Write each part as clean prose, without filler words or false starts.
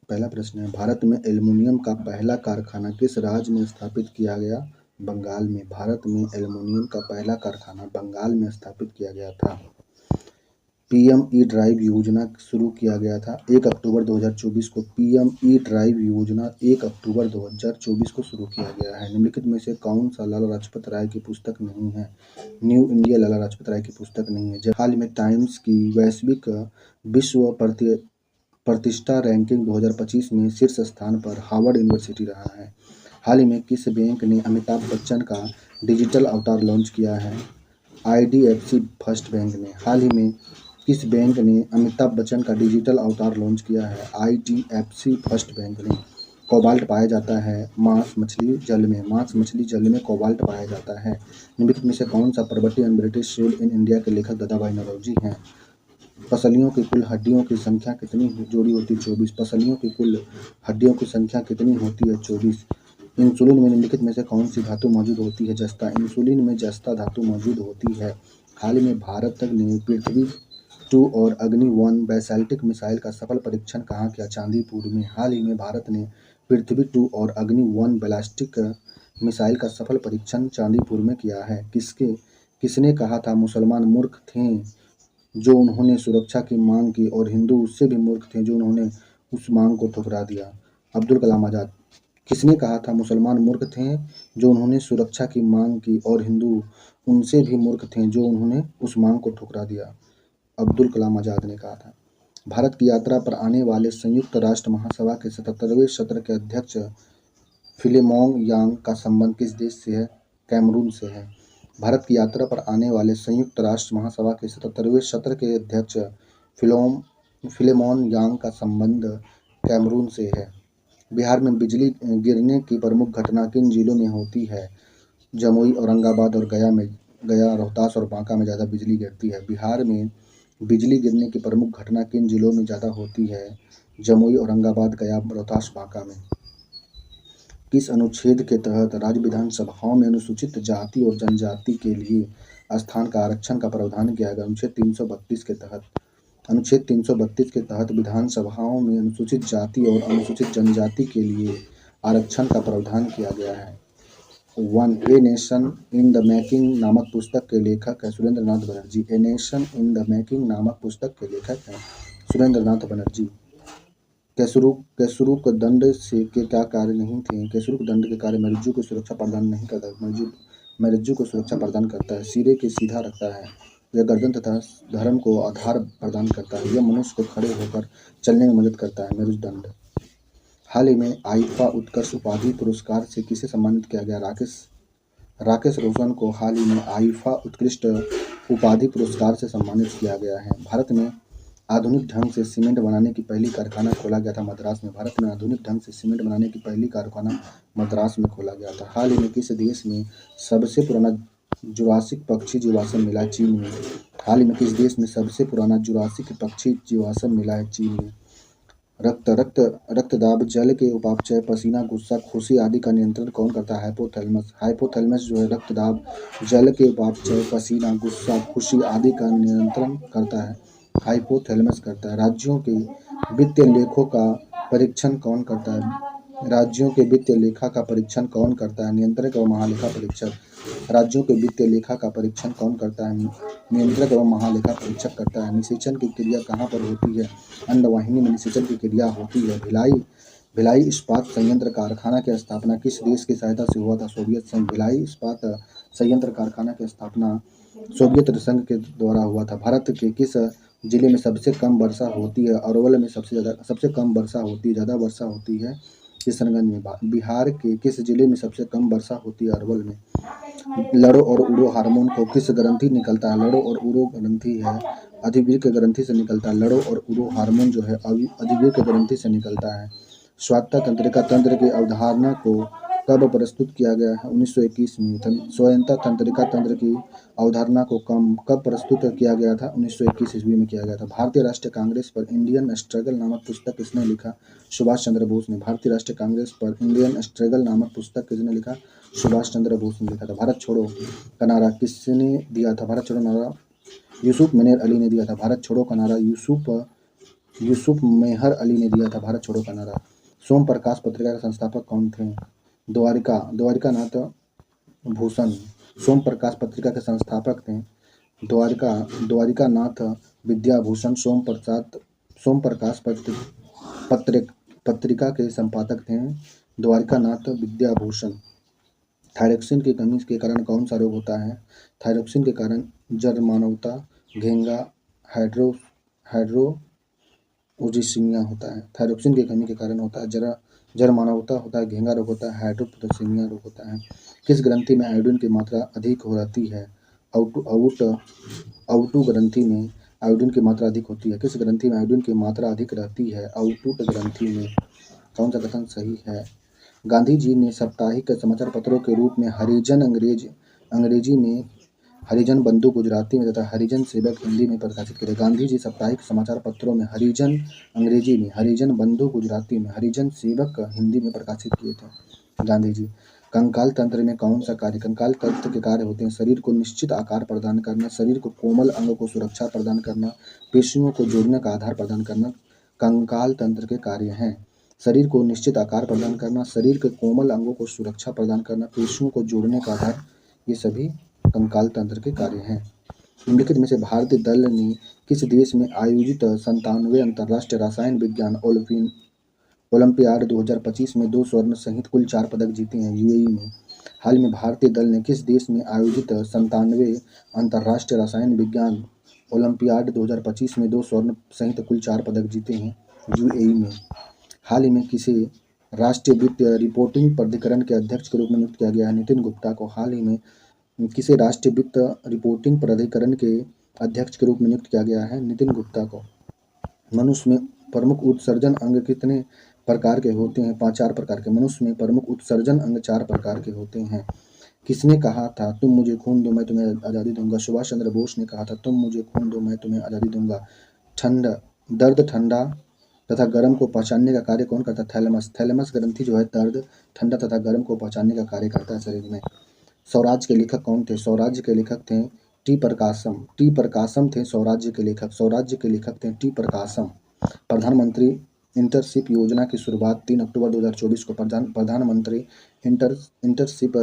पहला प्रश्न है, भारत में एल्युमीनियम का पहला कारखाना किस राज्य में स्थापित किया गया? बंगाल में। भारत में एल्युमीनियम का पहला कारखाना बंगाल में स्थापित किया गया था। पीएम ई ड्राइव योजना शुरू किया गया था 1 अक्टूबर 2024 को। पीएम ई ड्राइव योजना 1 अक्टूबर 2024 को शुरू किया गया है। निम्नलिखित में से कौन सा लाला लाजपत राय की पुस्तक नहीं है? न्यू इंडिया लाला लाजपत राय की पुस्तक नहीं है। हाल में टाइम्स की वैश्विक विश्व प्रतिष्ठा रैंकिंग 2025 में शीर्ष स्थान पर हार्वर्ड यूनिवर्सिटी रहा है। हाल ही में किस बैंक ने अमिताभ बच्चन का डिजिटल अवतार लॉन्च किया है? आईडीएफसी फर्स्ट बैंक ने। हाल ही में किस बैंक ने अमिताभ बच्चन का डिजिटल अवतार लॉन्च किया है? आईडीएफसी फर्स्ट बैंक ने। कोबाल्ट पाया जाता है मांस मछली जल में। मांस मछली जल में कोबाल्ट पाया जाता है। निम्नलिखित में से कौन सा property and British soul in India के लेखक दादाभाई नौरोजी हैं? पसलियों की कुल हड्डियों की संख्या कितनी जोड़ी होती है? 24। पसलियों की कुल हड्डियों की संख्या कितनी होती है? 24। इंसुलिन में निम्नलिखित में से कौन सी धातु मौजूद होती है? जस्ता। इंसुलिन में जस्ता धातु मौजूद होती है। हाल ही में भारत ने पृथ्वी 2 और अग्नि 1 बैसाल्टिक मिसाइल का सफल परीक्षण कहाँ किया? चांदीपुर में। हाल ही में भारत ने पृथ्वी 2 और अग्नि 1 बैलास्टिक मिसाइल का सफल परीक्षण चांदीपुर में किया है। किसने कहा था मुसलमान मूर्ख थे जो उन्होंने सुरक्षा की मांग की और हिंदू उससे भी मूर्ख थे जो उन्होंने उस मांग को ठुकरा दिया? अब्दुल कलाम आज़ाद। किसने कहा था मुसलमान मूर्ख थे जो उन्होंने सुरक्षा की मांग की और हिंदू उनसे भी मूर्ख थे जो उन्होंने उस मांग को ठुकरा दिया? अब्दुल कलाम आज़ाद ने कहा था। भारत की यात्रा पर आने वाले संयुक्त राष्ट्र महासभा के 77वें सत्र के अध्यक्ष फिलेमोंग यांग का संबंध किस देश से है? कैमरून से है। भारत की यात्रा पर आने वाले संयुक्त राष्ट्र महासभा के 77वें सत्र के अध्यक्ष फिलेमोन यांग का संबंध कैमरून से है। बिहार में बिजली गिरने की प्रमुख घटना किन जिलों में होती है? जमुई, औरंगाबाद और गया, रोहतास और बांका में ज़्यादा बिजली गिरती है। बिहार में बिजली गिरने की प्रमुख घटना किन जिलों में ज़्यादा होती है? जमुई, औरंगाबाद, गया, रोहतास, बांका में। किस अनुच्छेद के तहत राज्य विधानसभाओं में अनुसूचित जाति और जनजाति के लिए स्थान का आरक्षण का प्रावधान किया गया? अनुच्छेद 332 के तहत। अनुच्छेद 332 के तहत विधानसभाओं में अनुसूचित जाति और अनुसूचित जनजाति के लिए आरक्षण का प्रावधान किया गया है। 1. A nation in the making नामक पुस्तक के लेखक है Surendra Nath Banerjee. A nation in the making नामक पुस्तक के लेखक हैं सुरेंद्र नाथ बनर्जी। कैसुरुक दंड से के क्या कार्य नहीं थे? कैसुरुक दंड के कार्य मृत्यु को सुरक्षा प्रदान नहीं करता। मृत्यु को सुरक्षा प्रदान करता है। सिरे के सीधा रखता है। यह गर्दन तथा धर्म को आधार प्रदान करता है। यह मनुष्य को खड़े होकर चलने में मदद करता है। मेरुदंड। हाल ही में आईफा उत्कर्ष उपाधि पुरस्कार से किसे सम्मानित किया गया? राकेश रोशन को हाल ही में आईफा उत्कृष्ट उपाधि पुरस्कार से सम्मानित किया गया है। भारत में आधुनिक ढंग से सीमेंट बनाने की पहली कारखाना खोला गया था मद्रास में। भारत में आधुनिक ढंग से सीमेंट बनाने की पहली कारखाना मद्रास में खोला गया था। हाल ही में किस देश में सबसे पुराना जुरासिक पक्षी जीवाश्म मिला है? चीन में। हाल ही में किस देश में सबसे पुराना जुरासिक पक्षी जीवाश्म मिला है? चीन में। रक्तदाब, जल के उपापचय, पसीना, गुस्सा, खुशी आदि का नियंत्रण कौन करता है? हाइपोथैलेमस। हाइपोथैलेमस जो है रक्तदाब, जल के उपापचय, पसीना, गुस्सा, खुशी आदि का नियंत्रण करता है। हाइपोथैलेमस करता है। राज्यों के वित्तीय लेखों का परीक्षण कौन करता है? राज्यों के वित्तीय लेखा का परीक्षण कौन करता है? नियंत्रक एवं महालेखा परीक्षक। राज्यों के वित्तीय लेखा का परीक्षण कौन करता है? नियंत्रक एवं महालेखा परीक्षक करता है। निषेचन की क्रिया कहाँ पर होती है? अंडवाहिनी में निषेचन की क्रिया होती है। भिलाई इस्पात संयंत्र कारखाना की स्थापना किस देश की सहायता से हुआ था? सोवियत संघ। भिलाई इस्पात संयंत्र कारखाना की स्थापना सोवियत संघ के द्वारा हुआ था। भारत के किस जिले में सबसे कम वर्षा होती है? अरवल में सबसे कम वर्षा होती है। ज़्यादा वर्षा होती है किशनगंज में। बिहार के किस जिले में सबसे कम वर्षा होती है? अरवल में। लड़ो और उड़ो हार्मोन को किस ग्रंथि निकलता है? लड़ो और उड़ो ग्रंथि है अधिवीर्य ग्रंथि से निकलता है। लड़ो और उड़ो हार्मोन जो है अधिवीर्य ग्रंथि से निकलता है। स्वायत्तता तंत्रिका तंत्र की अवधारणा को कब प्रस्तुत किया गया है? 1921 में। स्वायत्तता तंत्रिका तंत्र की अवधारणा को कब प्रस्तुत किया गया था? 1921 ईस्वी में किया गया था। भारतीय राष्ट्रीय कांग्रेस पर इंडियन स्ट्रगल नामक पुस्तक किसने लिखा? सुभाष चंद्र बोस ने। भारतीय राष्ट्रीय कांग्रेस पर इंडियन स्ट्रगल नामक पुस्तक किसने लिखा? सुभाष चंद्र बोस ने लिखा था। भारत छोड़ो का नारा किसने दिया था? भारत छोड़ो नारा यूसुफ मिनेर अली ने दिया था। भारत छोड़ो का नारा यूसुफ यूसुफ मेहर अली ने दिया था भारत छोड़ो का नारा। सोम प्रकाश पत्रिका के संस्थापक कौन थे? द्वारिकानाथ भूषण सोम प्रकाश पत्रिका के संस्थापक थे। द्वारिकानाथ विद्याभूषण सोम प्रकाश पत्रिका के संपादक थे द्वारिकानाथ विद्याभूषण। थायरॉक्सिन की कमी के कारण कौन सा रोग होता है? थायरॉक्सिन के कारण जरमानवता, घेंगा, हाइड्रोउजिसीमिया होता है। थायरॉक्सिन की कमी के कारण होता है जरमानवता होता है, घेंगा रोग होता है, हाइड्रोउजिसीमिया रोग होता है। किस ग्रंथि में आयोडीन की मात्रा अधिक हो रहती है? अवटु ग्रंथि में आयोडीन की मात्रा अधिक होती है। किस ग्रंथि में आयोडीन की मात्रा अधिक रहती है? अवटुट ग्रंथि में। कौन सा कथन सही है? गांधी जी ने साप्ताहिक समाचार पत्रों के रूप में अंग्रेजी में, हरिजन बंधु गुजराती में तथा हरिजन सेवक हिंदी में प्रकाशित किए। गांधी जी साप्ताहिक समाचार पत्रों में हरिजन अंग्रेजी में, हरिजन बंधु गुजराती में, हरिजन सेवक हिंदी में प्रकाशित किए थे गांधी जी। कंकाल तंत्र में कौन सा कार्य? कंकाल तंत्र के कार्य होते हैं शरीर को निश्चित आकार प्रदान करना, शरीर को कोमल अंग को सुरक्षा प्रदान करना, पेशियों को जोड़ने का आधार प्रदान करना कंकाल तंत्र के कार्य हैं। शरीर को निश्चित आकार प्रदान करना, शरीर के कोमल अंगों को सुरक्षा प्रदान करना, पेशियों को जोड़ने का आधार, ये सभी कंकाल तंत्र के कार्य हैं। निम्नलिखित में से भारतीय दल ने किस देश में आयोजित 97वें अंतर्राष्ट्रीय रसायन विज्ञान ओलंपियाड 2025 में 2 स्वर्ण सहित कुल 4 पदक जीते हैं? यूएई में। हाल में भारतीय दल ने किस देश में आयोजित 97वें अंतर्राष्ट्रीय रसायन विज्ञान ओलंपियाड 2025 में 2 स्वर्ण सहित कुल 4 पदक जीते हैं? यूएई में। हाल ही में किसे राष्ट्रीय वित्तीय रिपोर्टिंग प्राधिकरण के अध्यक्ष के रूप में नियुक्त किया गया है? नितिन गुप्ता को। हाल ही में किसे राष्ट्रीय वित्त रिपोर्टिंग प्राधिकरण के अध्यक्ष के रूप में नियुक्त किया गया है? नितिन गुप्ता को। मनुष्य में प्रमुख उत्सर्जन अंग कितने प्रकार के होते हैं? 4 प्रकार के। मनुष्य में प्रमुख उत्सर्जन अंग 4 प्रकार के होते हैं। किसने कहा था तुम मुझे खून दो मैं तुम्हें आज़ादी दूंगा? सुभाष चंद्र बोस ने कहा था तुम मुझे खून दो मैं तुम्हें आज़ादी दूंगा। दर्द ठंडा तथा गर्म को पहचानने का कार्य कौन करता है? थैलेमस ग्रंथि जो है दर्द ठंडा तथा गर्म को पहचानने का कार्य करता है शरीर में। स्वराज्य के लेखक कौन थे? स्वराज्य के लेखक थे टी प्रकाशम थे स्वराज्य के लेखक थे टी प्रकाशम। प्रधानमंत्री इंटर्नशिप योजना की शुरुआत 3 अक्टूबर 2024 को प्रधानमंत्री इंटर्नशिप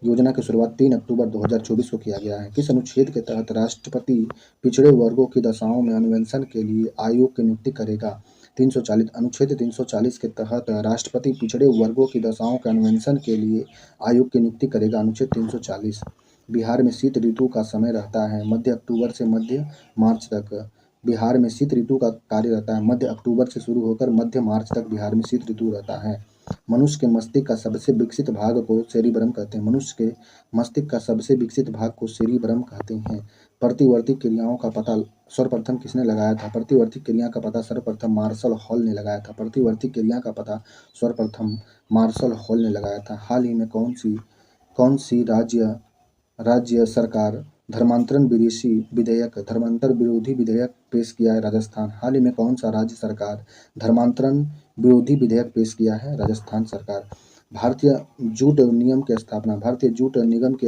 योजना की शुरुआत 3 अक्टूबर 2024 को किया गया है। किस अनुच्छेद के तहत राष्ट्रपति पिछड़े वर्गों की दशाओं में अन्वेषण के लिए आयोग की नियुक्ति करेगा? 340 अनुच्छेद 340 के तहत राष्ट्रपति पिछड़े वर्गों की दशाओं के अन्वेषण के लिए आयोग की नियुक्ति करेगा। अनुच्छेद 340। बिहार में शीत ऋतु का समय रहता है मध्य अक्टूबर से मध्य मार्च तक। बिहार में शीत ऋतु का कार्य रहता है मध्य अक्टूबर से शुरू होकर मध्य मार्च तक बिहार में शीत ऋतु रहता है। मनुष्य के मस्तिष्क का सबसे विकसित भाग को सेरिब्रम कहते हैं। मनुष्य के मस्तिष्क का सबसे विकसित भाग को सेरिब्रम कहते हैं। प्रतिवर्ती क्रियाओं का पता सर्वप्रथम किसने लगाया था? प्रतिवर्ती क्रिया का पता सर्वप्रथम मार्शल हॉल ने लगाया था। प्रतिवर्ती क्रिया का पता सर्वप्रथम मार्शल हॉल ने लगाया था। हाल ही में कौन सी राज्य सरकार धर्मांतरण विरोधी विधेयक पेश किया है? राजस्थान। हाल ही में कौन सा राज्य सरकार धर्मांतरण विरोधी विधेयक पेश किया है? राजस्थान सरकार। भारतीय जूट निगम की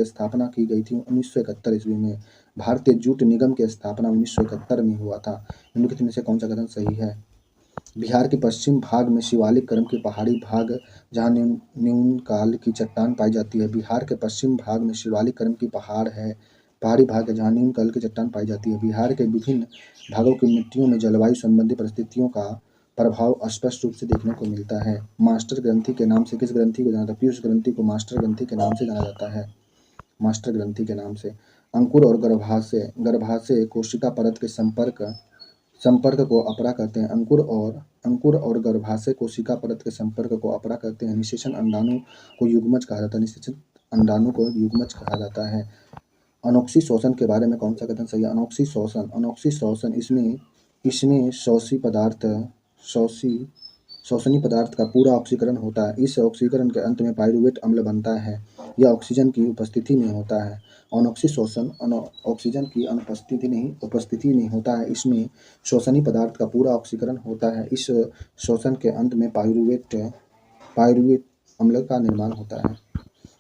स्थापना की गई थी 1971 ईस्वी में। भारतीय जूट निगम की स्थापना 1971 में हुआ था। निम्नलिखित में से कौन सा कथन सही है? बिहार के पश्चिम भाग में शिवालिक क्रम के पहाड़ी भाग जहाँ न्यून काल की चट्टान पाई जाती है। बिहार के पश्चिम भाग में शिवालिक क्रम की पहाड़ी भाग है जहाँ न्यून काल की चट्टान पाई जाती है। बिहार के विभिन्न भागों की मिट्टियों में जलवायु संबंधी परिस्थितियों का प्रभाव स्पष्ट रूप से देखने को मिलता है। मास्टर ग्रंथि के नाम से किस ग्रंथि को जाना जाता है? पीयूष ग्रंथि को मास्टर ग्रंथि के नाम से जाना जाता है। मास्टर ग्रंथि के नाम से। अंकुर और गर्भाशय कोशिका परत के संपर्क को अपरा कहते हैं। अंकुर और गर्भाशय कोशिका परत के संपर्क को अपरा कहते हैं। निषेचन अंडाणु को युग्मज कहा जाता है। अनोक्सी शोषण के बारे में कौन सा कथन सही है? अनोक्सी शोषण इसमें शोषणी पदार्थ का पूरा ऑक्सीकरण होता है। इस ऑक्सीकरण के अंत में पाइरूवेट अम्ल बनता है। यह ऑक्सीजन की उपस्थिति में होता है। अनोक्सी शोषण ऑक्सीजन की उपस्थिति में होता है। इसमें शोषणी पदार्थ का पूरा ऑक्सीकरण होता है। इस शोषण के अंत में पाइरूवेट अम्ल का निर्माण होता है।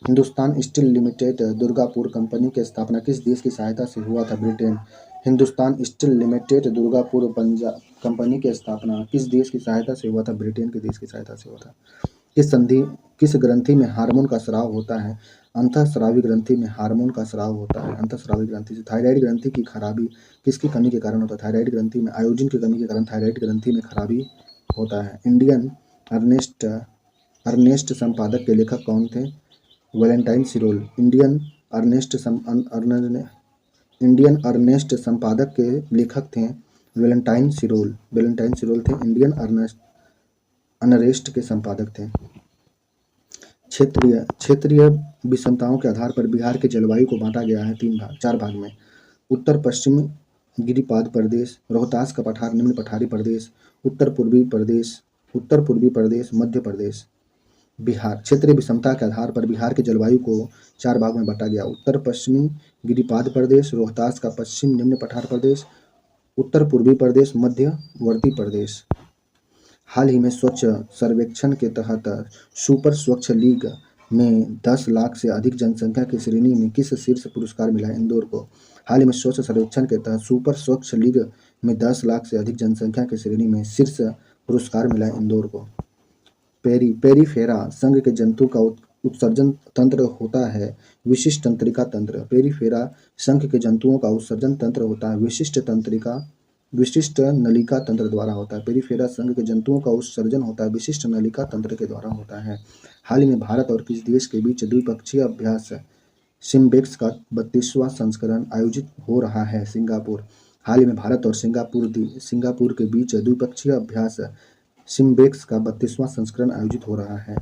Hindustan steel limited Durgapur company की स्थापना किस देश की सहायता से हुआ था? Britain. Hindustan steel limited Durgapur company की स्थापना किस देश की सहायता से हुआ था? ब्रिटेन के देश की सहायता से हुआ था। किस ग्रंथि में हार्मोन का स्राव होता है? अंतःस्रावी ग्रंथि में हार्मोन का स्राव होता है। अंतःस्रावी ग्रंथि से थायराइड ग्रंथि की खराबी किसकी कमी के कारण होता है? थायराइड ग्रंथि में आयोडीन की कमी के कारण थायराइड ग्रंथि में खराबी होता है। अर्नेस्ट संपादक के लेखक कौन थे? वैलेंटाइन सिरोल। इंडियन अर्नेस्ट संपादक के लेखक थे वैलेंटाइन सिरोल। वैलेंटाइन सिरोल थे इंडियन अनरेस्ट के संपादक थे। क्षेत्रीय विषमताओं के आधार पर बिहार के जलवायु को बांटा गया है चार भाग में। उत्तर पश्चिमी गिरिपाद प्रदेश, रोहतास का पठार, निम्न पठारी प्रदेश, उत्तर पूर्वी प्रदेश, मध्य प्रदेश। बिहार क्षेत्रीय विषमता के आधार पर बिहार के जलवायु को चार भाग में बांटा गया। उत्तर पश्चिमी गिरिपाद प्रदेश, रोहतास का पश्चिम निम्न पठार प्रदेश, उत्तर पूर्वी प्रदेश, मध्यवर्ती प्रदेश। हाल ही में स्वच्छ सर्वेक्षण के तहत सुपर स्वच्छ लीग में 10 लाख से अधिक जनसंख्या की श्रेणी में किस शीर्ष पुरस्कार मिला? इंदौर को। हाल ही में स्वच्छ सर्वेक्षण के तहत सुपर स्वच्छ लीग में 10 लाख से अधिक जनसंख्या की श्रेणी में शीर्ष पुरस्कार मिला इंदौर को। पेरिफेरा संघ के जंतु का उत्सर्जन तंत्र होता है विशिष्ट तंत्रिका तंत्र। पेरिफेरा संघ के जंतुओं का उत्सर्जन तंत्र होता है विशिष्ट नलिका तंत्र द्वारा होता है। पेरिफेरा संघ के जंतुओं का उत्सर्जन होता है विशिष्ट नलिका तंत्र के द्वारा होता है। हाल ही में भारत और किस देश के बीच द्विपक्षीय अभ्यास सिम्बेक्स का 32वां संस्करण आयोजित हो रहा है? सिंगापुर। हाल ही में भारत और सिंगापुर के बीच द्विपक्षीय अभ्यास सिम्बेक्स का 32वां संस्करण आयोजित हो रहा है।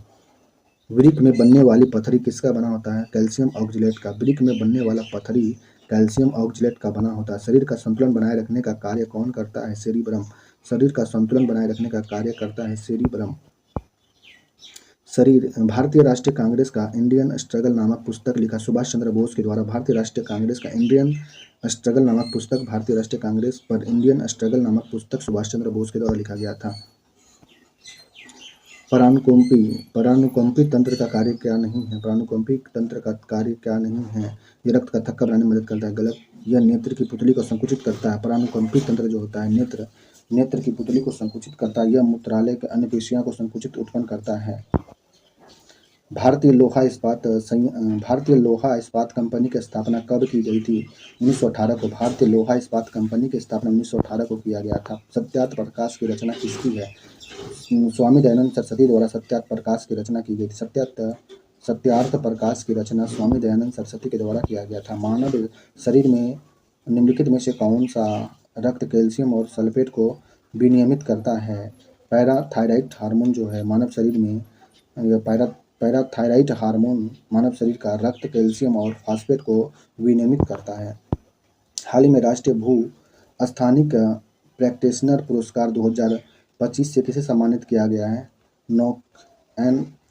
वृक्क में बनने वाली पथरी किसका बना होता है? कैल्शियम ऑक्जेलेट का। वृक्क में बनने वाला पथरी कैल्शियम ऑक्जेलेट का बना होता है। शरीर का संतुलन बनाए रखने का कार्य कौन करता है? सेरिब्रम। शरीर का संतुलन बनाए रखने का कार्य करता है सेरिब्रम। भारतीय राष्ट्रीय कांग्रेस का इंडियन स्ट्रगल नामक पुस्तक लिखा सुभाष चंद्र बोस के द्वारा। भारतीय राष्ट्रीय कांग्रेस का इंडियन स्ट्रगल नामक पुस्तक भारतीय राष्ट्रीय कांग्रेस पर इंडियन स्ट्रगल नामक पुस्तक सुभाष चंद्र बोस के द्वारा लिखा गया था। परानुकंपी तंत्र का कार्य क्या नहीं है? परानुकंपी तंत्र का कार्य क्या नहीं है? ये रक्त का थक्का बनाने में मदद करता है। गलत। यह नेत्र की पुतली को संकुचित करता है। परानुकंपी तंत्र जो होता है नेत्र की पुतली को संकुचित करता है। यह मूत्रालय के अन्य पेशियों को संकुचित उत्पन्न करता है। भारतीय लोहा इस्पात कंपनी की स्थापना कब की गई थी? 1918 को। भारतीय लोहा इस्पात कंपनी की स्थापना 1918 को किया गया था। सत्यार्थ प्रकाश की रचना किसकी है? स्वामी दयानंद सरस्वती द्वारा सत्यार्थ प्रकाश की रचना की गई थी। सत्यार्थ प्रकाश की रचना स्वामी दयानंद सरस्वती के द्वारा किया गया था। मानव शरीर में निम्नलिखित में से कौन सा रक्त कैल्शियम और सल्फेट को विनियमित करता है? पैराथायराइड हार्मोन जो है मानव शरीर में पैराथायराइड हार्मोन मानव शरीर का रक्त कैल्शियम और फास्फेट को विनियमित करता है। हाल ही में राष्ट्रीय भू स्थानिक प्रैक्टिशनर पुरस्कार 2025 से किसे सम्मानित किया गया है?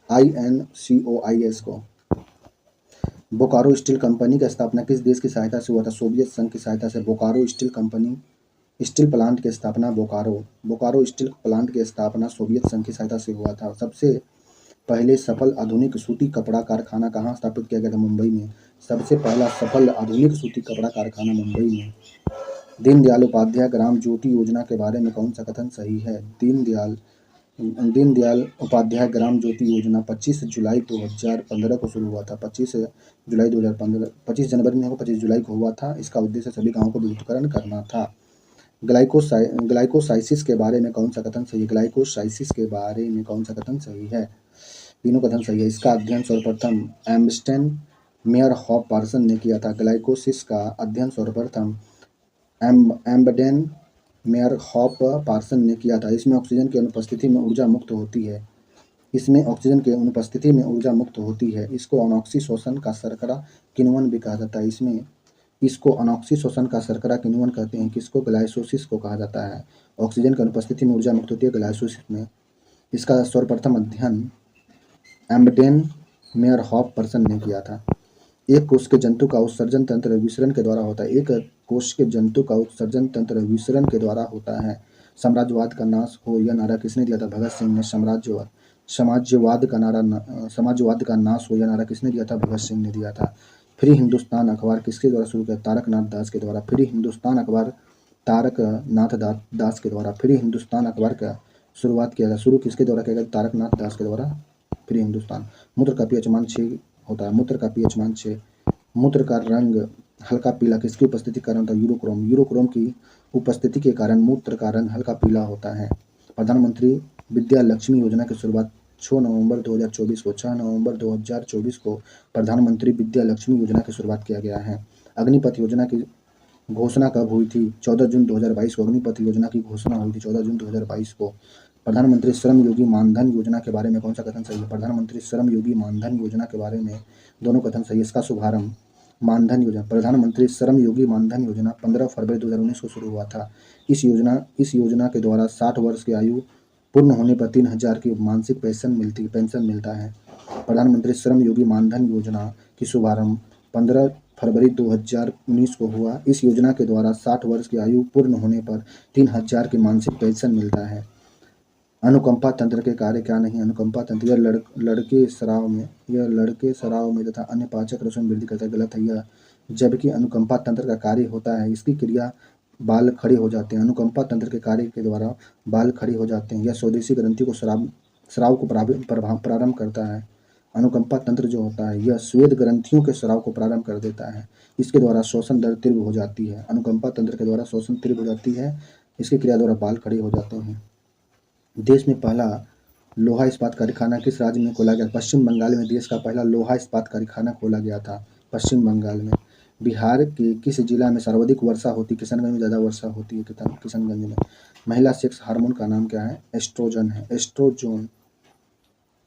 INCOIS को। बोकारो स्टील कंपनी की स्थापना किस देश की सहायता से हुआ था? सोवियत संघ की सहायता से। बोकारो स्टील प्लांट की स्थापना बोकारो स्टील प्लांट की स्थापना सोवियत संघ की सहायता से हुआ था। सबसे पहले सफल आधुनिक सूती कपड़ा कारखाना कहाँ स्थापित किया गया था? मुंबई में। सबसे पहला सफल आधुनिक सूती कपड़ा कारखाना मुंबई में। दीनदयाल उपाध्याय ग्राम ज्योति योजना के बारे में कौन सा कथन सही है? दीनदयाल उपाध्याय ग्राम ज्योति योजना 25 जुलाई 2015 को शुरू हुआ था। 25 जनवरी में 25 जुलाई को हुआ था। इसका उद्देश्य सभी गाँवों को विद्युतीकरण करना था। ग्लाइकोसाइसिस के बारे में कौन सा कथन सही है? ग्लाइकोसाइसिस के बारे में कौन सा कथन सही है? तीनों कथन सही है। इसका अध्ययन सर्वप्रथम एम्बस्टेन मेयर हॉप पार्सन ने किया था। ग्लाइकोसिस का अध्ययन सर्वप्रथम एम्बडेन मेयर हॉप पार्सन ने किया था। इसमें ऑक्सीजन की अनुपस्थिति में ऊर्जा मुक्त होती है। इसको अनॉक्सी शोषण का शर्करा किण्वन भी कहा जाता है। इसको अनॉक्सी शोषण का शर्करा किण्वन कहते हैं। किसको? ग्लाइकोसिस को कहा जाता है। ऑक्सीजन की अनुपस्थिति में ऊर्जा मुक्त होती है ग्लाइकोसिस में। इसका सर्वप्रथम अध्ययन एम्बडेन मेयर हॉप पर्सन ने किया था। एक कोष के जंतु का उत्सर्जन तंत्र विसरण के द्वारा होता है। एक कोष के जंतु का उत्सर्जन तंत्र विसरण के द्वारा होता है। साम्राज्यवाद का नाश हो यह नारा किसने दिया था? भगत सिंह ने। समाजवाद का नाश हो यह नारा किसने दिया था? भगत सिंह ने दिया था। फ्री हिंदुस्तान अखबार किसके द्वारा शुरू किया? तारकनाथ दास के द्वारा। फ्री हिंदुस्तान अखबार तारक नाथ दास के द्वारा। फ्री हिंदुस्तान अखबार का शुरुआत किया गया, शुरू किसके द्वारा किया गया? तारक नाथ दास के द्वारा फ्री हिंदुस्तान। मूत्र का पीएच मान 6 होता है, मूत्र का पीएच मान 6। मूत्र का रंग हल्का पीला किसकी उपस्थिति के कारण होता है? यूरोक्रोम। यूरोक्रोम की उपस्थिति के कारण मूत्र का रंग हल्का पीला होता है। प्रधानमंत्री विद्या लक्ष्मी योजना की शुरुआत 6 नवंबर 2024 को 6 नवंबर 2024 को प्रधानमंत्री विद्या लक्ष्मी योजना की शुरुआत किया गया है। अग्निपथ योजना की घोषणा कब हुई थी? 14 जून 2022 को अग्निपथ योजना की घोषणा हुई थी 14 जून 2022 को। प्रधानमंत्री श्रम योगी मानधन योजना के बारे में कौन सा कथन सही है? प्रधानमंत्री श्रम योगी मानधन योजना के बारे में दोनों कथन सही है। इसका शुभारंभ मानधन योजना, प्रधानमंत्री श्रम योगी मानधन योजना 15 फरवरी 2019 को शुरू हुआ था। इस योजना के द्वारा 60 वर्ष की आयु पूर्ण होने पर 3000 की मासिक पेंशन मिलता है। प्रधानमंत्री श्रम योगी मानधन योजना की शुभारंभ 15 फरवरी 2019 को हुआ। इस योजना के द्वारा 60 वर्ष की आयु पूर्ण होने पर 3000 की मासिक पेंशन मिलता है। अनुकंपा तंत्र के कार्य क्या नहीं? अनुकंपा तंत्र यह लड़के स्राव में तथा अन्य पाचक रसों में वृद्धि करता है, गलत है यह। जबकि अनुकंपा तंत्र का कार्य होता है, इसकी क्रिया बाल खड़े हो जाते हैं। अनुकंपा तंत्र के कार्य के द्वारा बाल खड़े हो जाते हैं। यह स्वदेशी ग्रंथि को स्राव को प्रारंभ करता है। अनुकंपा तंत्र जो होता है यह स्वेद ग्रंथियों के स्राव को प्रारंभ कर देता है। इसके द्वारा श्वसन दर तीव्र हो जाती है। अनुकंपा तंत्र के द्वारा श्वसन तीव्र हो जाती है, इसकी क्रिया द्वारा बाल खड़े हो जाते हैं। देश में पहला लोहा इस्पात कारखाना किस राज्य में खोला गया? पश्चिम बंगाल में देश का पहला लोहा इस्पात कारखाना खोला गया था, पश्चिम बंगाल में। बिहार के किस जिला में सर्वाधिक वर्षा होती? किशनगंज में ज़्यादा वर्षा होती है, किशनगंज में। महिला सेक्स हार्मोन का नाम क्या है? एस्ट्रोजन है,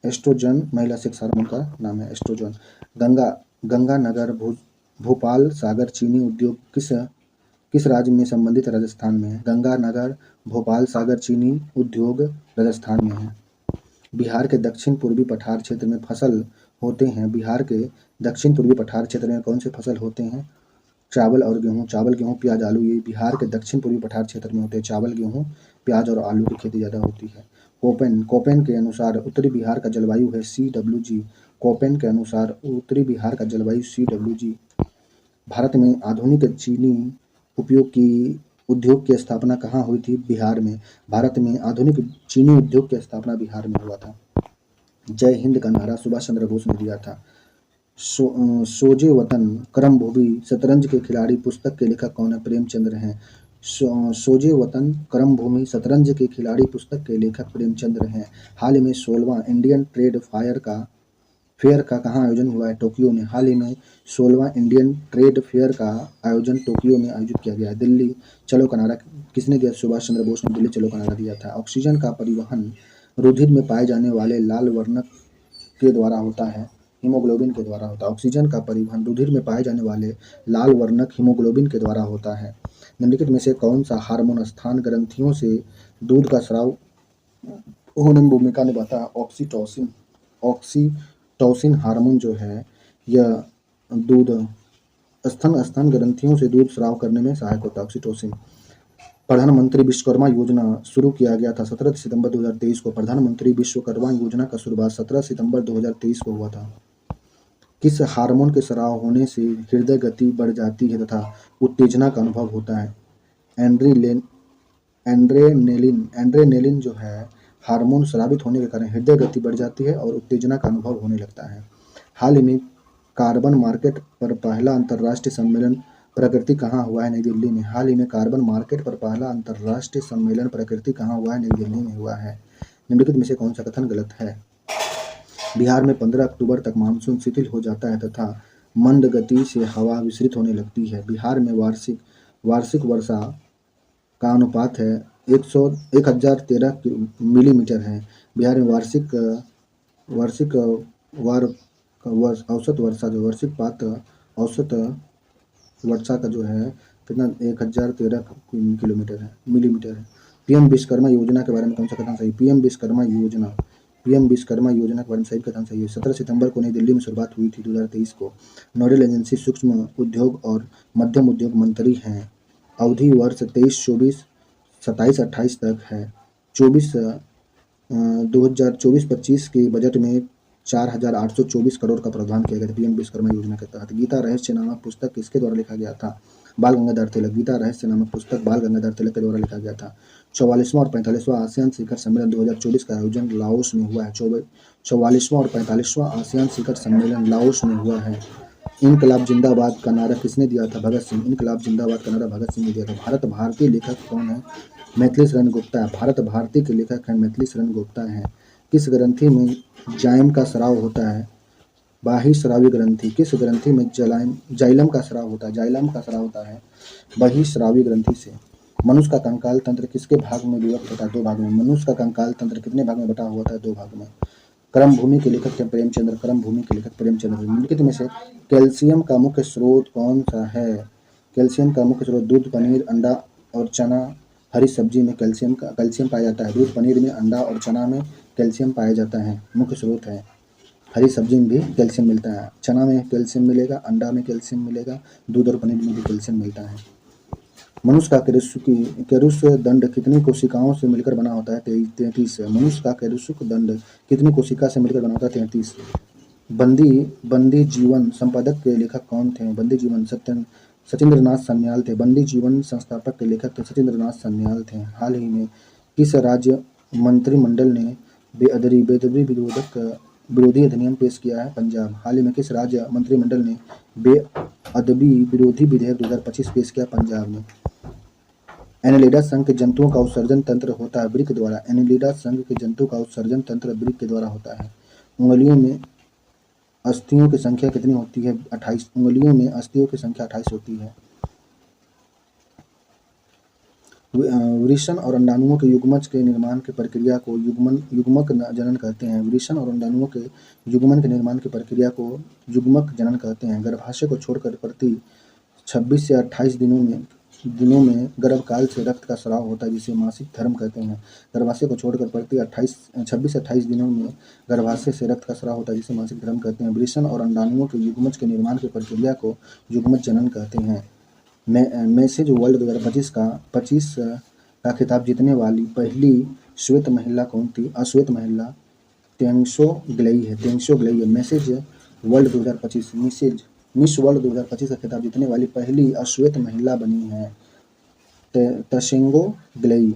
एस्ट्रोजन महिला सेक्स हार्मोन का नाम है, एस्ट्रोजन। गंगानगर भोपाल सागर चीनी उद्योग किस राज्य में संबंधित? राजस्थान में है। गंगानगर भोपाल सागर चीनी उद्योग राजस्थान में है। बिहार के दक्षिण पूर्वी पठार क्षेत्र में फसल होते हैं। बिहार के दक्षिण पूर्वी पठार क्षेत्र में कौन से फसल होते हैं? चावल और गेहूँ। चावल गेहूँ प्याज आलू, ये बिहार के दक्षिण पूर्वी पठार क्षेत्र में होते हैं। चावल गेहूँ प्याज और आलू की खेती ज़्यादा होती है। कोपेन के अनुसार उत्तरी बिहार का जलवायु है CWG। कोपेन के अनुसार उत्तरी बिहार का जलवायु CWG। भारत में आधुनिक चीनी उद्योग की स्थापना कहाँ हुई थी? बिहार में। भारत में आधुनिक चीनी उद्योग की स्थापना बिहार में हुआ था। जय हिंद का नारा सुभाष चंद्र बोस ने दिया था। सोजे वतन करम भूमि शतरंज के खिलाड़ी पुस्तक के लेखक कौन है? प्रेमचंद्र हैं। सोजे वतन करम भूमि शतरंज के खिलाड़ी पुस्तक के लेखक प्रेमचंद्र हैं। हाल ही में 16वां इंडियन ट्रेड फेयर का कहाँ आयोजन हुआ है? टोक्यो में। हाल ही में 16वां इंडियन ट्रेड फेयर का आयोजन टोक्यो में आयोजित किया गया है। दिल्ली चलो का नारा किसने दिया? सुभाष चंद्र बोस ने दिल्ली चलो का नारा दिया था। ऑक्सीजन का परिवहन रुधिर में पाए जाने वाले लाल वर्णक के द्वारा होता है, हीमोग्लोबिन के द्वारा होता है। ऑक्सीजन का परिवहन रुधिर में पाए जाने वाले लाल वर्णक हीमोग्लोबिन के द्वारा होता है। निम्नलिखित में से कौन सा हार्मोन स्तन ग्रंथियों से दूध का स्राव होने में भूमिका निभाता है? ऑक्सीटोसिन हार्मोन जो है यह स्तन ग्रंथियों से दूध स्राव करने में सहायक होता है, ऑक्सीटोसिन। प्रधानमंत्री विश्वकर्मा योजना शुरू किया गया था 17 सितंबर 2023 को। प्रधानमंत्री विश्वकर्मा योजना का शुरुआत 17 सितंबर 2023 को हुआ था। किस हार्मोन के स्राव होने से हृदय गति बढ़ जाती है तथा उत्तेजना का अनुभव होता है? एड्रेनेलिन जो है हार्मोन स्रावित होने के कारण हृदय गति बढ़ जाती है और उत्तेजना का अनुभव होने लगता है। हाल ही में कार्बन मार्केट पर पहला अंतर्राष्ट्रीय सम्मेलन प्रकृति कहाँ हुआ है? नई दिल्ली में। हाल ही में कार्बन मार्केट पर पहला अंतर्राष्ट्रीय सम्मेलन प्रकृति कहाँ हुआ है? नई दिल्ली में हुआ है। निम्नलिखित में से कौन सा कथन गलत है? बिहार में 15 अक्टूबर तक मानसून शिथिल हो जाता है तथा मंद गति से हवा विसरित होने लगती है। बिहार में वार्षिक वर्षा का अनुपात है 1013 मिलीमीटर है। बिहार में वार्षिक औसत वर्षा का जो है कितना 1013 मिलीमीटर है। पीएम विश्वकर्मा योजना के बारे में कौन सा कथन सही? पीएम विश्वकर्मा योजना के बारे में सही कथन सही है। 17 सितंबर को नई दिल्ली में शुरुआत हुई थी 2023 को। नोडल एजेंसी सूक्ष्म उद्योग और मध्यम उद्योग मंत्री हैं। अवधि वर्ष 23-24 27-28 तक है। 2024-25 के बजट में 4824 करोड़ का प्रावधान किया गया था पीएम विश्वकर्मा योजना के तहत। गीता रहस्य नामक पुस्तक किसके द्वारा लिखा गया था? बाल गंगाधर तिलक। गीता रहस्य नामक पुस्तक बाल गंगाधर तिलक के द्वारा लिखा गया था। 44वां और 45वां आसियान शिखर सम्मेलन 2024 का आयोजन लाओस में हुआ है। 44वां और 45वां आसियान शिखर सम्मेलन लाओस में हुआ है। इनकलाब जिंदाबाद का नारा किसने दिया था? भगत सिंह। इनकलाब जिंदाबाद का नारा भगत सिंह ने दिया था। भारत भारती लेखक कौन है? मैथिली शरण गुप्ता। भारत भारती के लेखक हैं मैथिली शरण गुप्ता हैं। किस ग्रंथि में जाइम का स्राव होता है? बहिःस्रावी ग्रंथि। किस ग्रंथि में जाइलम का स्राव होता है? जाइलम का स्राव होता है बहिःस्रावी ग्रंथि से। मनुष्य का कंकाल तंत्र किसके भाग में विभक्त होता है? 2 भाग में। मनुष्य का कंकाल तंत्र कितने भाग में बटा हुआ होता है? 2 भाग में। क्रम भूमि के लेखक हैं प्रेमचंद्र। क्रम भूमि के लेखक प्रेमचंद्र। निम्नलिखित में से कैल्शियम का मुख्य स्रोत कौन सा है? कैल्शियम का मुख्य स्रोत दूध, पनीर, अंडा और चना। हरी सब्जी में कैल्शियम पाया जाता है। दूध, पनीर में, अंडा और चना में कैल्शियम पाया जाता है, मुख्य स्रोत है। हरी सब्जी में भी कैल्शियम मिलता है। चना में कैल्शियम मिलेगा, अंडा में कैल्शियम मिलेगा, दूध और पनीर में भी कैल्शियम मिलता है। मनुष्य का केरुस्य दंड कितनी कोशिकाओं से मिलकर बना होता है? 33। मनुष्य का केरुस्य दंड कितनी कोशिका से मिलकर बना होता है? 33। बंदी जीवन संपादक के लेखक कौन थे? बंदी जीवन सचिंद्रनाथ सान्याल थे। बंदी जीवन संस्थापक के लेखक थे सचिंद्रनाथ सान्याल थे। हाल ही में किस राज्य मंत्रिमंडल ने बेअदबी विरोधी अधिनियम पेश किया है? पंजाब। हाल ही में किस राज्य मंत्रिमंडल ने बेअदबी विरोधी विधेयक 2025 पेश किया? पंजाब ने। एनेलिडा संघ के जंतुओं का उत्सर्जन तंत्र होता है वृक्क द्वारा। एनेलिडा संघ के जंतु का उत्सर्जन तंत्र वृक्क के द्वारा होता है। उंगलियों में अस्थियों की संख्या कितनी होती है? 28। उंगलियों में अस्थियों की संख्या 28 होती है। वृषण और अंडाणुओं के युग्मज के निर्माण की प्रक्रिया को युग्मक जनन कहते हैं। वृषण और अंडाणुओं के युग्मन के निर्माण की प्रक्रिया को युग्मक जनन कहते हैं। गर्भाशय को छोड़कर प्रति 26 से 28 दिनों में गर्भकाल से रक्त का स्राव होता है, जिसे मासिक धर्म कहते हैं। गर्भाशय को छोड़कर प्रति 26 से 28 दिनों में गर्भाशय से रक्त का स्राव होता है, जिसे मासिक धर्म कहते हैं। वृषण और अंडाणुओं के युग्मज के निर्माण की प्रक्रिया को युग्मज जनन कहते हैं। मैसेज वर्ल्ड 2025 का खिताब जीतने वाली पहली श्वेत महिला कौन थी? अश्वेत महिला तेंगशो ग्लेई है। मैसेज वर्ल्ड 2025 मिस वर्ल्ड 2025 का खिताब जीतने वाली पहली अश्वेत महिला बनी है तशेंगो ग्लेई।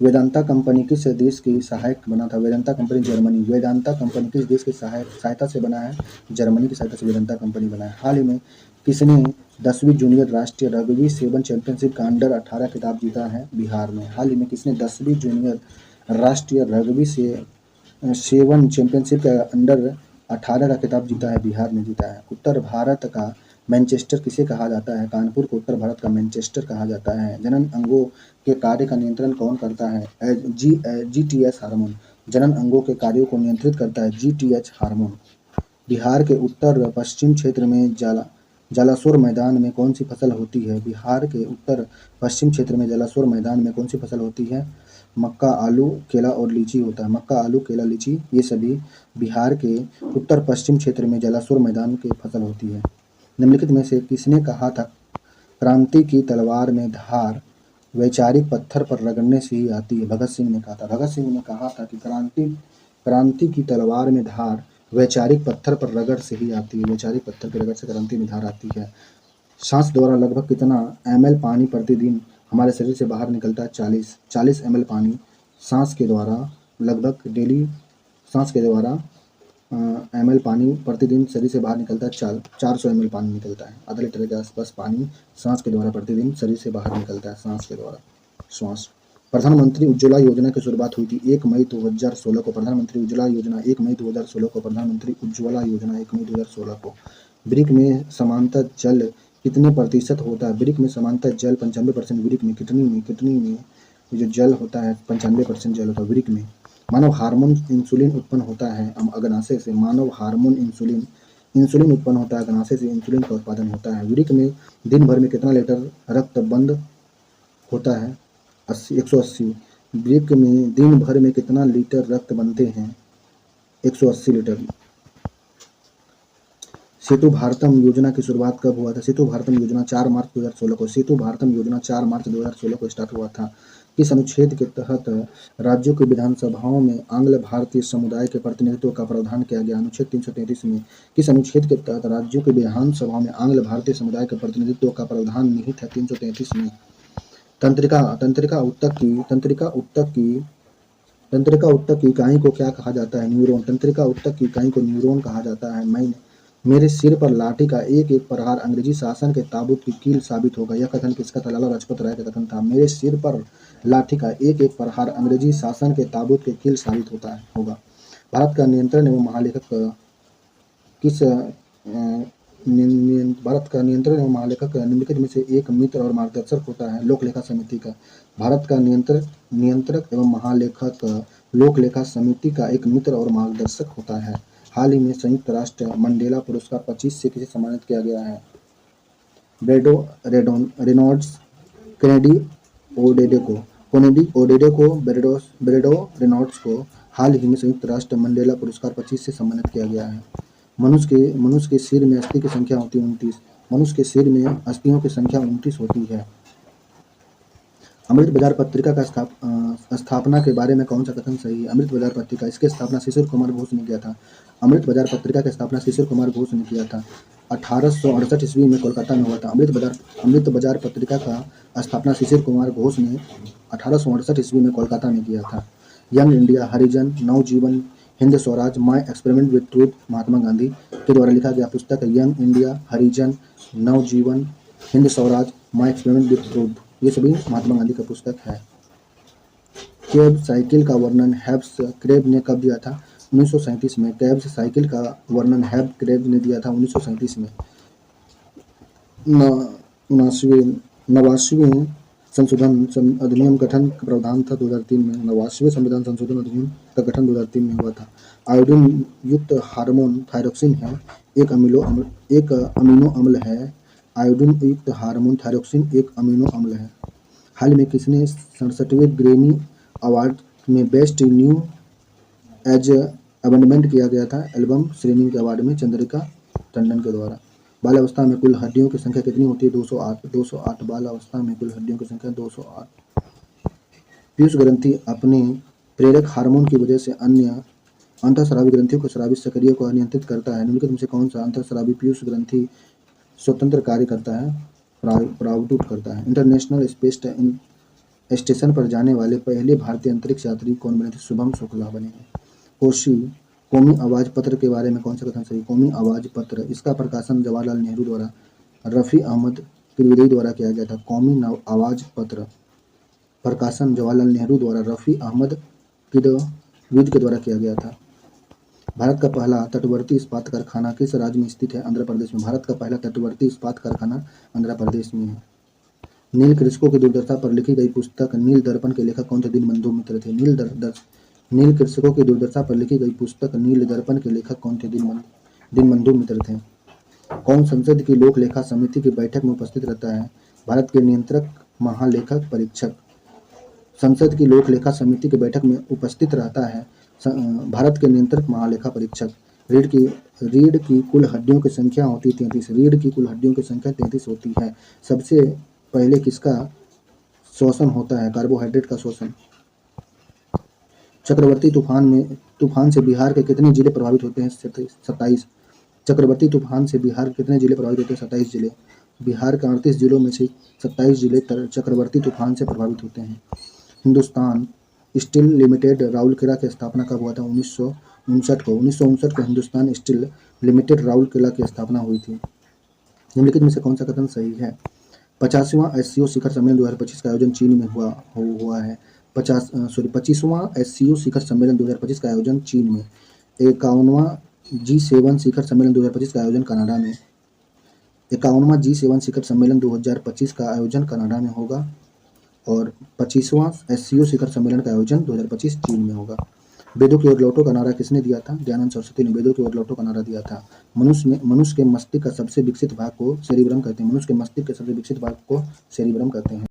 वेदांता कंपनी किस देश की सहायक बना था? Vedanta company Germany. Vedanta company किस देश की सहायता से बना है? जर्मनी की सहायता से वेदांता कंपनी बना है। हाल ही में किसने 10वीं जूनियर राष्ट्रीय रग्बी सेवन चैंपियनशिप का अंडर 18 खिताब जीता है? बिहार में। हाल ही में किसने 10वीं जूनियर राष्ट्रीय रग्बी सेवन चैंपियनशिप का अंडर 18 का खिताब जीता है? बिहार ने जीता है। उत्तर भारत का मैनचेस्टर किसे कहा जाता है? कानपुर को उत्तर भारत का मैनचेस्टर कहा जाता है। जनन अंगों के कार्य का नियंत्रण कौन करता है? GTH hormone. जनन अंगों के कार्यों को नियंत्रित करता है GTH हार्मोन। बिहार के उत्तर पश्चिम क्षेत्र में जालासोर मैदान में कौन सी फसल होती है? बिहार के उत्तर पश्चिम क्षेत्र में जालासोर मैदान में कौन सी फसल होती है? मक्का, आलू, केला और लीची होता है। मक्का, आलू, केला, लीची ये सभी बिहार के उत्तर पश्चिम क्षेत्र में जालासोर मैदान की फसल होती है। निम्नलिखित में से किसने कहा था क्रांति की तलवार में धार वैचारिक पत्थर पर रगड़ने से ही आती है? भगत सिंह ने कहा था। भगत सिंह ने कहा था कि क्रांति की तलवार में धार वैचारिक पत्थर पर रगड़ से ही आती है। वैचारिक पत्थर की रगड़ से क्रांति में धार आती है। सांस द्वारा लगभग कितना ml पानी प्रतिदिन हमारे शरीर से बाहर निकलता है? 40 ml पानी सांस के द्वारा लगभग डेली सांस के द्वारा ml पानी प्रतिदिन शरीर से बाहर निकलता है। 400 ml पानी निकलता है। आधा लीटर के आसपास पानी सांस के द्वारा प्रतिदिन शरीर से बाहर निकलता है। सांस के द्वारा श्वास। प्रधानमंत्री उज्ज्वला योजना की शुरुआत हुई थी 1 मई 2016 को। प्रधानमंत्री उज्ज्वला योजना 1 मई 2016 को। प्रधानमंत्री उज्ज्वला योजना 1 मई 2016 को। वृक्क में समानता जल कितने प्रतिशत होता है? वृक्क में समानता जल 95%। वृक्क में कितनी में जो जल होता है 95% जल होता है वृक्क में। मानव हार्मोन इंसुलिन उत्पन्न होता है अग्नाशय से। मानव हार्मोन इंसुलिन उत्पन्न होता है अग्नाशय से। इंसुलिन का उत्पादन होता है। वृक्क में दिन भर में कितना लीटर रक्त बंद होता है? 180। वृक्क में दिन भर में कितना लीटर रक्त बनते हैं? 180 लीटर। सेतु भारतम योजना की शुरुआत कब हुआ था? सेतु भारतम योजना 4 मार्च 2016 को। सेतु भारतम योजना 4 मार्च 2016 को स्टार्ट हुआ था। किस अनुच्छेद के तहत राज्यों की विधानसभाओं में आंग्ल भारतीय समुदाय के प्रतिनिधित्व का प्रावधान किया गया? अनुच्छेद 333 में। किस अनुच्छेद के तहत राज्यों की विधानसभाओं में आंग्ल भारतीय समुदाय के प्रतिनिधित्व का प्रावधान निहित है? 333 में। तंत्रिका ऊतक की इकाई को क्या कहा जाता है? न्यूरॉन। तंत्रिका ऊतक की इकाई को न्यूरॉन कहा जाता है। मेरे सिर पर लाठी का एक एक प्रहार अंग्रेजी शासन के ताबूत की कील साबित होगा। यह कथन किसका था? लाला लाजपत राय का कथन था। मेरे सिर पर लाठी का एक एक प्रहार अंग्रेजी शासन के ताबूत की कील साबित होगा। भारत का नियंत्रण एवं महालेखक निम्नलिखित में से एक मित्र और मार्गदर्शक होता है? लोक लेखा समिति का। भारत का नियंत्रक एवं महालेखक लोक लेखा समिति का एक मित्र और मार्गदर्शक होता है। हाल ही में संयुक्त राष्ट्र मंडेला पुरस्कार 25 से किसे सम्मानित किया गया है? ब्रेडो रेनॉल्ड्स, केनेडी ओडेडे को ब्रेडो रेनॉल्ड्स को हाल ही में संयुक्त राष्ट्र मंडेला पुरस्कार 25 से सम्मानित किया गया है। मनुष्य के सिर में अस्थि की संख्या होती है 29। मनुष्य के सिर में अस्थियों की संख्या 29 होती है। अमृत बाजार पत्रिका का स्थापना के बारे में कौन सा कथन सही है? अमृत बाजार पत्रिका, इसकी स्थापना शिशिर कुमार घोष ने किया था। अमृत बाजार पत्रिका की स्थापना शिशिर कुमार घोष ने किया था। 1868 ईस्वी में कोलकाता में हुआ था। अमृत बाजार पत्रिका का स्थापना शिशिर कुमार घोष ने 1868 ईस्वी में कोलकाता में किया था। Young India, Harijan, Navajivan, Hind Swaraj, my experiment with truth Mahatma Gandhi के द्वारा लिखा गया पुस्तक है young India, Harijan, Navajivan, Hind Swaraj, my experiment with truth. ये सभी महात्मा गांधी का पुस्तक है। कैब साइकिल का वर्णन हेब्स क्रेब ने कब दिया था? 1937 में। कैब साइकिल का वर्णन हेब क्रेब ने दिया था 1937 में। 89वें संशोधन अधिनियम गठन का प्रावधान था 2003 में। 89वें संविधान संशोधन अधिनियम का गठन 2003 में हुआ था। आयोडीन युक्त हार्मोन थायरोक्सिन है, एक अमीनो अम्ल है। आयोडीन युक्त हार्मोन थायरोक्सिन एक अमीनो अम्ल है। हाल में किसने 67वें ग्रैमी अवार्ड में बेस्ट न्यू एज अमेंडमेंट किया गया था? एल्बम श्रेणी के अवार्ड में चंद्रिका टंडन के द्वारा। बाल अवस्था में कुल हड्डियों की संख्या कितनी होती है? 208। बाल अवस्था में कुल हड्डियों की संख्या 208। पीयूष ग्रंथि अपने प्रेरक हार्मोन की वजह से अन्य अंतःस्रावी ग्रंथियों को स्रावी सक्रिय को नियंत्रित करता है। निम्नलिखित में से कौन सा अंतःस्रावी पीयूष ग्रंथि स्वतंत्र कार्य करता है, प्रावडूट करता है? इंटरनेशनल स्पेस स्टेशन पर जाने वाले पहले भारतीय अंतरिक्ष यात्री कौन बने थे? शुभम शुक्ला बने हैं। कौमी आवाज पत्र के बारे में कौन सा कथन सही? कौमी आवाज पत्र, इसका प्रकाशन जवाहरलाल नेहरू द्वारा रफ़ी अहमद त्रिवेदी द्वारा किया गया था। कौमी आवाज पत्र प्रकाशन जवाहरलाल नेहरू द्वारा रफ़ी अहमद त्रिवेदी के द्वारा किया गया था। भारत का पहला तटवर्ती इस्पात कारखाना किस राज्य में स्थित है? आंध्र प्रदेश में। भारत का पहला तटवर्ती इस्पात कारखाना आंध्र प्रदेश में है। नील कृषकों की दुर्दशा पर लिखी गई पुस्तक नील दर्पण के लेखक कौन थे? दीनबंधु मित्र थे। नील कृषकों की दुर्दशा पर लिखी गई पुस्तक नील दर्पण के लेखक कौन थे? दीनबंधु मित्र थे। कौन संसद की लोक लेखा समिति की बैठक में उपस्थित रहता है? भारत के नियंत्रक महालेखक परीक्षक। संसद की लोक लेखा समिति की बैठक में उपस्थित रहता है भारत के नियंत्रक महालेखा परीक्षक। रीढ़ की कुल हड्डियों की संख्या होती है 33। रीढ़ की कुल हड्डियों की संख्या 33 होती है। सबसे पहले किसका शोषण होता है? कार्बोहाइड्रेट का शोषण। चक्रवाती तूफान से बिहार के कितने जिले प्रभावित होते हैं? 27। चक्रवाती तूफान से बिहार के कितने जिले प्रभावित होते हैं? 27 जिले। बिहार के 38 जिलों में से 27 जिले चक्रवाती तूफान से प्रभावित होते हैं। हिंदुस्तान स्टील लिमिटेड राउरकेला की स्थापना कब हुआ था? 1959 को। 1959 को हिंदुस्तान स्टील लिमिटेड राउरकेला की स्थापना हुई थी। निम्नलिखित में से कौन सा कथन सही है? 50वां SCO शिखर सम्मेलन 2025 का आयोजन चीन में हुआ है। 25वां SCO शिखर सम्मेलन 2025 का आयोजन चीन में। 51वां G7 शिखर सम्मेलन 2025 का आयोजन कनाडा में। 51वां G7 शिखर सम्मेलन 2025 का आयोजन कनाडा में होगा और 25वां SCO शिखर सम्मेलन का आयोजन 2025 चीन में होगा। वेदों की ओर लौटो का नारा किसने दिया था? दयानंद सरस्वती ने वेदों की ओर लौटो का नारा दिया था। मनुष्य के मस्तिष्क का सबसे विकसित भाग को सेरिब्रम कहते हैं। मनुष्य के मस्तिष्क के सबसे विकसित भाग को सेरिब्रम कहते हैं।